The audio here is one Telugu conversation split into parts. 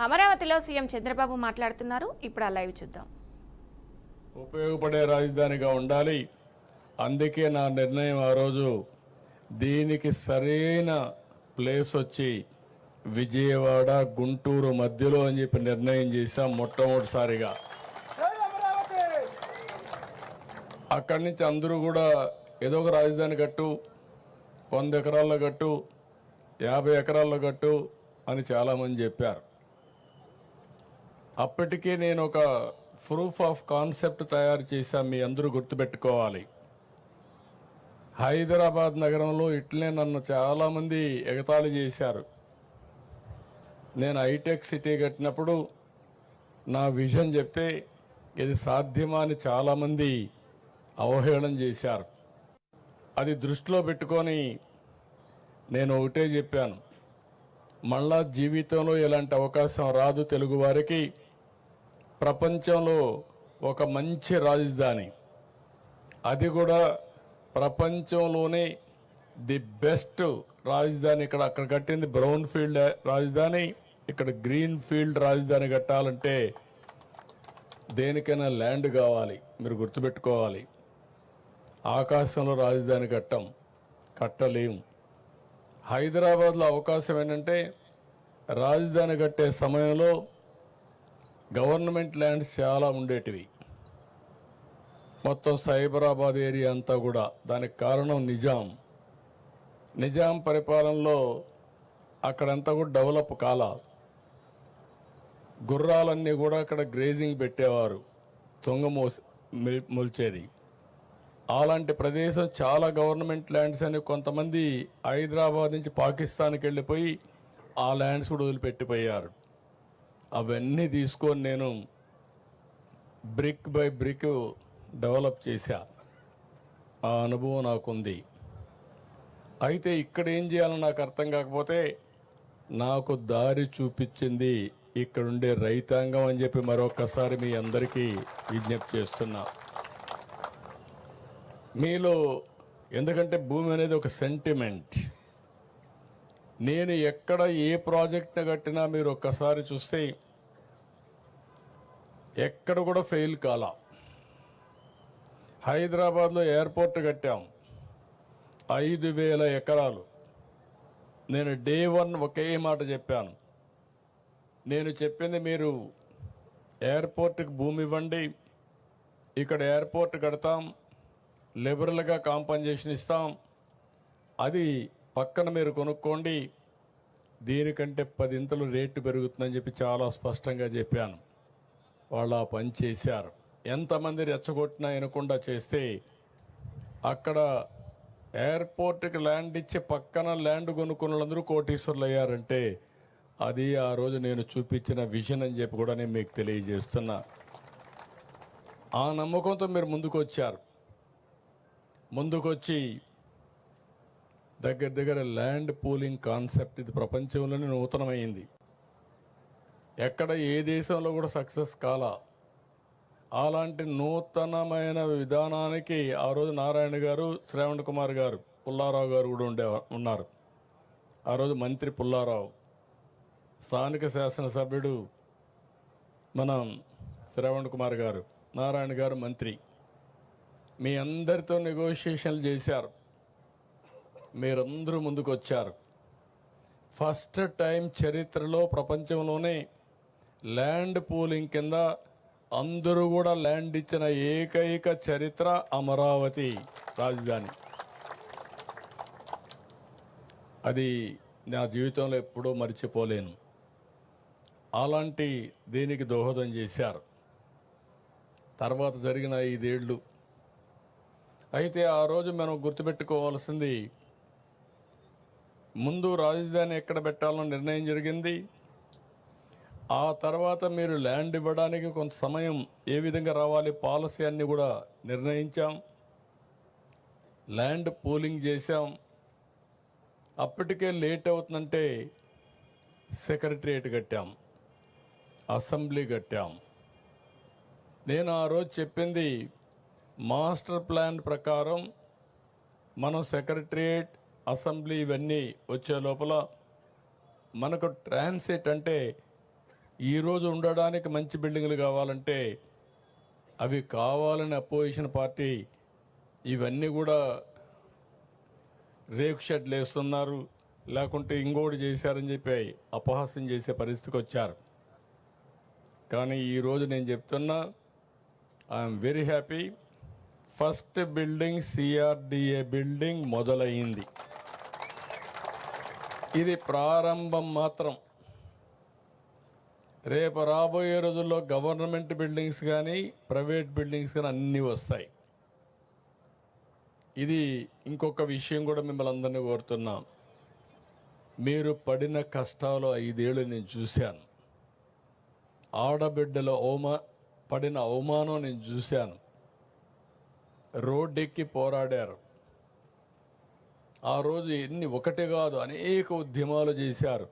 అమరావతిలో సీఎం చంద్రబాబు మాట్లాడుతున్నారు. ఇప్పుడు ఆ లైవ్ చూద్దాం. ఉపయోగపడే రాజధానిగా ఉండాలి. అందుకే నా నిర్ణయం ఆ రోజు దీనికి సరైన ప్లేస్ వచ్చి విజయవాడ గుంటూరు మధ్యలో అని చెప్పి నిర్ణయం చేశాం. మొట్టమొదటిసారిగా అక్కడి నుంచి అందరూ కూడా ఏదో ఒక రాజధాని కట్టు, 100 ఎకరాల్లో కట్టు, 50 ఎకరాల్లో కట్టు అని చాలామంది చెప్పారు. అప్పటికే నేను ఒక ప్రూఫ్ ఆఫ్ కాన్సెప్ట్ తయారు చేశాను. మీ అందరూ గుర్తుపెట్టుకోవాలి. హైదరాబాద్ నగరంలో ఇట్లనే నన్ను చాలామంది ఎగతాళి చేశారు. నేను హైటెక్ సిటీ కట్టినప్పుడు నా విజన్ చెప్తే ఇది సాధ్యమా అని చాలామంది అవహేళన చేశారు. అది దృష్టిలో పెట్టుకొని నేను ఒకటే చెప్పాను, మళ్ళా జీవితంలో ఇలాంటి అవకాశం రాదు తెలుగువారికి. ప్రపంచంలో ఒక మంచి రాజధాని, అది కూడా ప్రపంచంలోనే ది బెస్ట్ రాజధాని. అక్కడ కట్టింది బ్రౌన్ ఫీల్డ్ రాజధాని, ఇక్కడ గ్రీన్ ఫీల్డ్ రాజధాని కట్టాలంటే దేనికైనా ల్యాండ్ కావాలి. మీరు గుర్తుపెట్టుకోవాలి, ఆకాశంలో రాజధాని కట్టలేము. హైదరాబాద్లో అవకాశం ఏంటంటే రాజధాని కట్టే సమయంలో గవర్నమెంట్ ల్యాండ్స్ చాలా ఉండేటివి. మొత్తం సైబరాబాద్ ఏరియా అంతా కూడా. దానికి కారణం నిజాం పరిపాలనలో అక్కడంతా కూడా డెవలప్ కాల. గుర్రాలన్నీ కూడా అక్కడ గ్రేజింగ్ పెట్టేవారు, మొల్చేది. అలాంటి ప్రదేశం చాలా గవర్నమెంట్ ల్యాండ్స్ అని కొంతమంది హైదరాబాద్ నుంచి పాకిస్తాన్కి వెళ్ళిపోయి ఆ ల్యాండ్స్ కూడా వదిలిపెట్టిపోయారు. అవన్నీ తీసుకొని నేను బ్రిక్ బై బ్రిక్ డెవలప్ చేశా. ఆ అనుభవం నాకుంది. అయితే ఇక్కడ ఏం చేయాలని నాకు అర్థం కాకపోతే నాకు దారి చూపించింది ఇక్కడుండే రైతాంగం అని చెప్పి మరొకసారి మీ అందరికీ విజ్ఞప్తి చేస్తున్నా. మీలో ఎందుకంటే భూమి అనేది ఒక సెంటిమెంట్. నేను ఎక్కడ ఏ ప్రాజెక్ట్ని కట్టినా మీరు ఒక్కసారి చూస్తే ఎక్కడ కూడా ఫెయిల్ కాల. హైదరాబాద్లో ఎయిర్పోర్ట్ కట్టాం, 5,000 ఎకరాలు. నేను డే 1 ఒకే మాట చెప్పాను. నేను చెప్పింది, మీరు ఎయిర్పోర్ట్కి భూమి ఇవ్వండి, ఇక్కడ ఎయిర్పోర్ట్ కడతాం, లిబరల్గా కాంపన్సేషన్ ఇస్తాం, అది పక్కన మీరు కొనుక్కోండి, దీనికంటే 10 ఇంతలు రేటు పెరుగుతుందని చెప్పి చాలా స్పష్టంగా చెప్పాను. వాళ్ళు ఆ పని చేశారు. ఎంతమంది రెచ్చగొట్టినా వినకుండా చేస్తే అక్కడ ఎయిర్పోర్ట్కి ల్యాండ్ ఇచ్చి పక్కన ల్యాండ్ కొనుక్కున్న వాళ్ళందరూ కోటీశ్వరులు అయ్యారంటే అది ఆ రోజు నేను చూపించిన విజన్ అని చెప్పి కూడా నేను మీకు తెలియజేస్తున్నా. ఆ నమ్మకంతో మీరు ముందుకొచ్చి దగ్గర ల్యాండ్ పూలింగ్ కాన్సెప్ట్ ఇది ప్రపంచంలోనే నూతనమైంది. ఎక్కడ ఏ దేశంలో కూడా సక్సెస్ కాల. అలాంటి నూతనమైన విధానానికి ఆ రోజు నారాయణ గారు, శ్రావణ్ కుమార్ గారు, పుల్లారావు గారు కూడా ఉన్నారు. ఆ రోజు మంత్రి పుల్లారావు, స్థానిక శాసనసభ్యుడు మనం శ్రావణ్ కుమార్ గారు, నారాయణ గారు మంత్రి. మీ అందరితో నెగోషియేషన్లు చేశారు. మీరందరూ ముందుకు వచ్చారు. ఫస్ట్ టైం చరిత్రలో ప్రపంచంలోనే ల్యాండ్ పూలింగ్ కింద అందరూ కూడా ల్యాండ్ ఇచ్చిన ఏకైక చరిత్ర అమరావతి రాజధాని. అది నా జీవితంలో ఎప్పుడూ మర్చిపోలేను. అలాంటి దీనికి దోహదం చేశారు. తర్వాత జరిగిన 5 ఏళ్ళు. అయితే ఆ రోజు మనం గుర్తుపెట్టుకోవాల్సింది, ముందు రాజధాని ఎక్కడ పెట్టాలని నిర్ణయం జరిగింది. ఆ తర్వాత మీరు ల్యాండ్ ఇవ్వడానికి కొంత సమయం ఏ విధంగా రావాలి, పాలసీ అన్ని కూడా నిర్ణయించాం. ల్యాండ్ పూలింగ్ చేశాం. అప్పటికే లేట్ అవుతుందంటే సెక్రటరియట్ కట్టాం, అసెంబ్లీ కట్టాం. నేను ఆ రోజు చెప్పింది, మాస్టర్ ప్లాన్ ప్రకారం మనం సెక్రటరియట్, అసెంబ్లీ ఇవన్నీ వచ్చే లోపల మనకు ట్రాన్సిట్ అంటే ఈరోజు ఉండడానికి మంచి బిల్డింగ్లు కావాలంటే అవి కావాలని అపోజిషన్ పార్టీ ఇవన్నీ కూడా రేకు షెడ్లు వేస్తున్నారు, లేకుంటే ఇంకోటి చేశారని చెప్పి అపహాస్యం చేసే పరిస్థితికి వచ్చారు. కానీ ఈరోజు నేను చెప్తున్నా, I'm very happy. First building CRDA building మొదలైంది. ఇది ప్రారంభం మాత్రం. రేపు రాబోయే రోజుల్లో గవర్నమెంట్ బిల్డింగ్స్ కానీ ప్రైవేట్ బిల్డింగ్స్ కానీ అన్నీ వస్తాయి. ఇది ఇంకొక విషయం కూడా మిమ్మల్ని అందరినీ కోరుతున్నాం. మీరు పడిన కష్టాలు 5 ఏళ్ళు నేను చూశాను. ఆడబిడ్డల పడిన అవమానం నేను చూశాను. రోడ్డెక్కి పోరాడారు. ఆ రోజు ఒకటి కాదు అనేక ఉద్యమాలు చేశారు.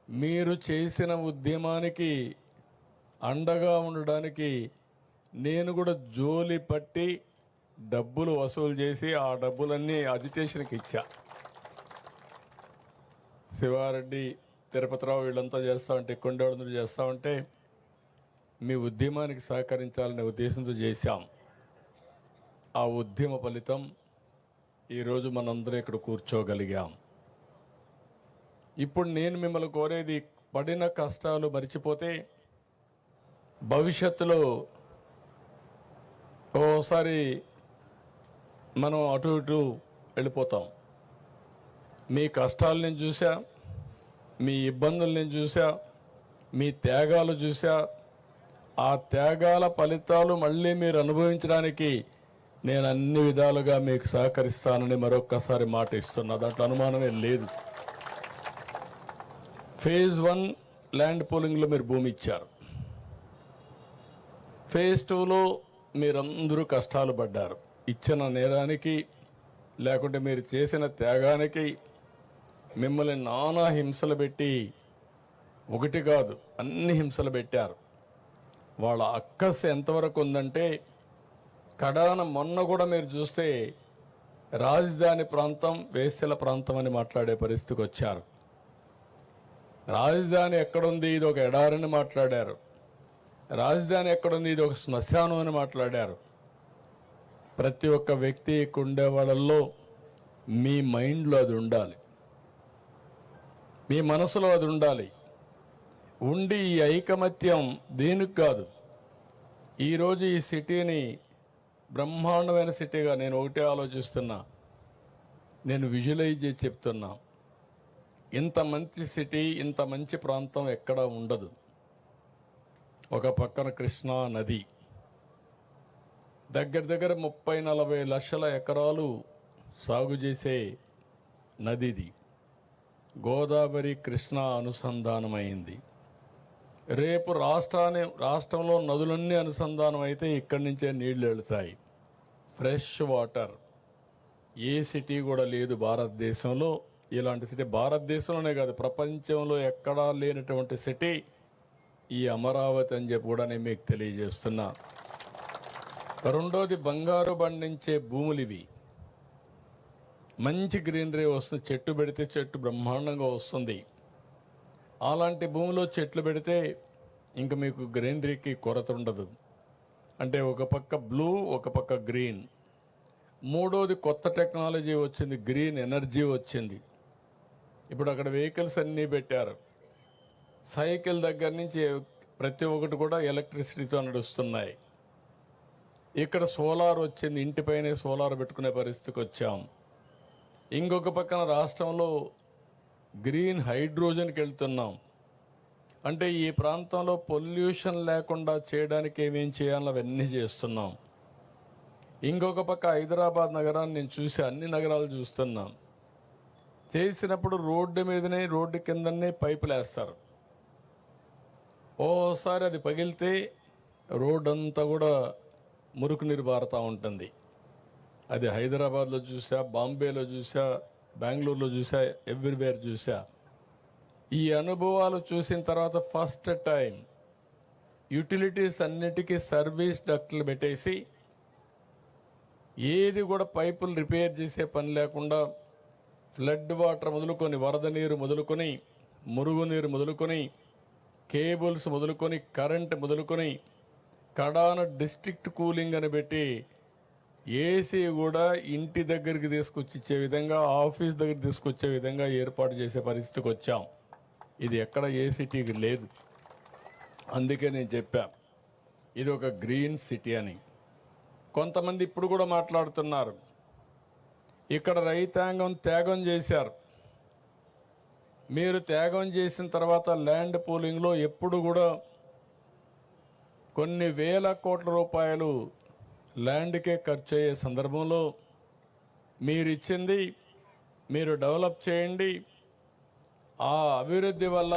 మీరు చేసిన ఉద్యమానికి అండగా ఉండడానికి నేను కూడా జోలి పట్టి డబ్బులు వసూలు చేసి ఆ డబ్బులన్నీ అజిటేషన్కి ఇచ్చా. శివారెడ్డి, తిరుపతిరావు వీళ్ళంతా చేస్తూ ఉంటే, కొండేళ్ళందరూ చేస్తూ ఉంటే మీ ఉద్యమానికి సహకరించాలనే ఉద్దేశంతో చేశాం. ఆ ఉద్యమ ఫలితం ఈరోజు మనందరం ఇక్కడ కూర్చోగలిగాం. ఇప్పుడు నేను మిమ్మల్ని కోరేది, పడిన కష్టాలు మర్చిపోతే భవిష్యత్తులో ఓసారి మనం అటు ఇటు వెళ్ళిపోతాం. మీ కష్టాలు నేను చూసా, మీ ఇబ్బందులు నేను చూసా, మీ త్యాగాలు చూసా. ఆ త్యాగాల ఫలితాలు మళ్ళీ మీరు అనుభవించడానికి నేను అన్ని విధాలుగా మీకు సహకరిస్తానని మరొక్కసారి మాట ఇస్తున్నా. దాంట్లో అనుమానమే లేదు. ఫేజ్ 1 ల్యాండ్ పూలింగ్లో మీరు భూమి ఇచ్చారు. ఫేజ్ 2లో మీరందరూ కష్టాలు పడ్డారు. ఇచ్చిన నేరానికి, లేకుంటే మీరు చేసిన త్యాగానికి మిమ్మల్ని నానా హింసలు పెట్టి, ఒకటి కాదు అన్ని హింసలు పెట్టారు. వాళ్ళ అక్కస్ ఎంతవరకు ఉందంటే, కడాన మొన్న కూడా మీరు చూస్తే రాజధాని ప్రాంతం వేశ్యల ప్రాంతం అని మాట్లాడే పరిస్థితికి వచ్చారు. రాజధాని ఎక్కడుంది, ఇది ఒక ఎడారని మాట్లాడారు. రాజధాని ఎక్కడుంది, ఇది ఒక శ్మశానం అని మాట్లాడారు. ప్రతి ఒక్క వ్యక్తి ఉండే వాళ్ళల్లో మీ మైండ్లో అది ఉండాలి, మీ మనసులో అది ఉండాలి. ఉండి ఈ ఐకమత్యం దేనికి కాదు. ఈరోజు ఈ సిటీని బ్రహ్మాండమైన సిటీగా నేను ఒకటే ఆలోచిస్తున్నా, నేను విజువలైజ్ చేసి చెప్తున్నా. ఇంత మంచి సిటీ, ఇంత మంచి ప్రాంతం ఎక్కడా ఉండదు. ఒక పక్కన కృష్ణా నది, దగ్గర దగ్గర 30-40 లక్షల ఎకరాలు సాగు చేసే నదిది. గోదావరి కృష్ణా అనుసంధానమైంది. రేపు రాష్ట్రంలో నదులన్నీ అనుసంధానం అయితే ఇక్కడి నుంచే నీళ్లు వెళతాయి. Fresh water. ఏ సిటీ కూడా లేదు భారతదేశంలో ఇలాంటి సిటీ. భారతదేశంలోనే కాదు, ప్రపంచంలో ఎక్కడా లేనటువంటి సిటీ ఈ అమరావతి అని చెప్పి కూడా నేను మీకు తెలియజేస్తున్నా. రెండోది, బంగారు పండించే భూములు ఇవి. మంచి గ్రీనరీ వస్తుంది. చెట్టు పెడితే చెట్టు బ్రహ్మాండంగా వస్తుంది. అలాంటి భూమిలో చెట్లు పెడితే ఇంక మీకు గ్రీనరీకి కొరత ఉండదు. అంటే ఒక పక్క బ్లూ, ఒక పక్క గ్రీన్. మూడోది, కొత్త టెక్నాలజీ వచ్చింది, గ్రీన్ ఎనర్జీ వచ్చింది. ఇప్పుడు అక్కడ వెహికల్స్ అన్నీ పెట్టారు. సైకిల్ దగ్గర నుంచి ప్రతి ఒక్కటి కూడా ఎలక్ట్రిసిటీతో నడుస్తున్నాయి. ఇక్కడ సోలార్ వచ్చింది, ఇంటిపైనే సోలార్ పెట్టుకునే పరిస్థితికి వచ్చాం. ఇంకొక పక్కన రాష్ట్రంలో గ్రీన్ హైడ్రోజన్కి వెళ్తున్నాం. అంటే ఈ ప్రాంతంలో పొల్యూషన్ లేకుండా చేయడానికి ఏమేం చేయాలో అవన్నీ చేస్తున్నాం. ఇంకొక పక్క హైదరాబాద్ నగరాన్ని నేను చూసి, అన్ని నగరాలు చూస్తున్నాం. చేసినప్పుడు రోడ్డు మీదనే, రోడ్డు కిందనే పైపులు వేస్తారు. ఓసారి అది పగిలితే రోడ్డు అంతా కూడా మురుకు నీరు పారుతూ ఉంటుంది. అది హైదరాబాద్లో చూసా, బాంబేలో చూసా, బెంగళూరులో చూసా, ఎవ్రీవేర్ చూసా. ఈ అనుభవాలు చూసిన తర్వాత ఫస్ట్ టైం యూటిలిటీస్ అన్నిటికీ సర్వీస్ డక్ట్లు పెట్టేసి, ఏది కూడా పైపులు రిపేర్ చేసే పని లేకుండా ఫ్లడ్ వాటర్ మొదలుకొని, వరద నీరు మొదలుకొని, మురుగునీరు మొదలుకొని కేబుల్స్ మొదలుకొని కరెంట్ మొదలుకొని కడాన డిస్ట్రిక్ట్ కూలింగ్ అని పెట్టి ఏసీ కూడా ఇంటి దగ్గరికి తీసుకొచ్చి ఇచ్చే విధంగా ఆఫీస్ దగ్గర తీసుకొచ్చే విధంగా ఏర్పాటు చేసే పరిస్థితికి వచ్చాం. ఇది ఎక్కడ ఏ సిటీకి లేదు. అందుకే నేను చెప్పా ఇది ఒక గ్రీన్ సిటీ అని. కొంతమంది ఇప్పుడు కూడా మాట్లాడుతున్నారు ఇక్కడ రైతాంగం త్యాగం చేశారు. మీరు త్యాగం చేసిన తర్వాత ల్యాండ్ పూలింగ్లో ఎప్పుడు కూడా కొన్ని వేల కోట్ల రూపాయలు ల్యాండ్కే ఖర్చు అయ్యే సందర్భంలో మీరు ఇచ్చింది మీరు డెవలప్ చేయండి, ఆ అభివృద్ధి వల్ల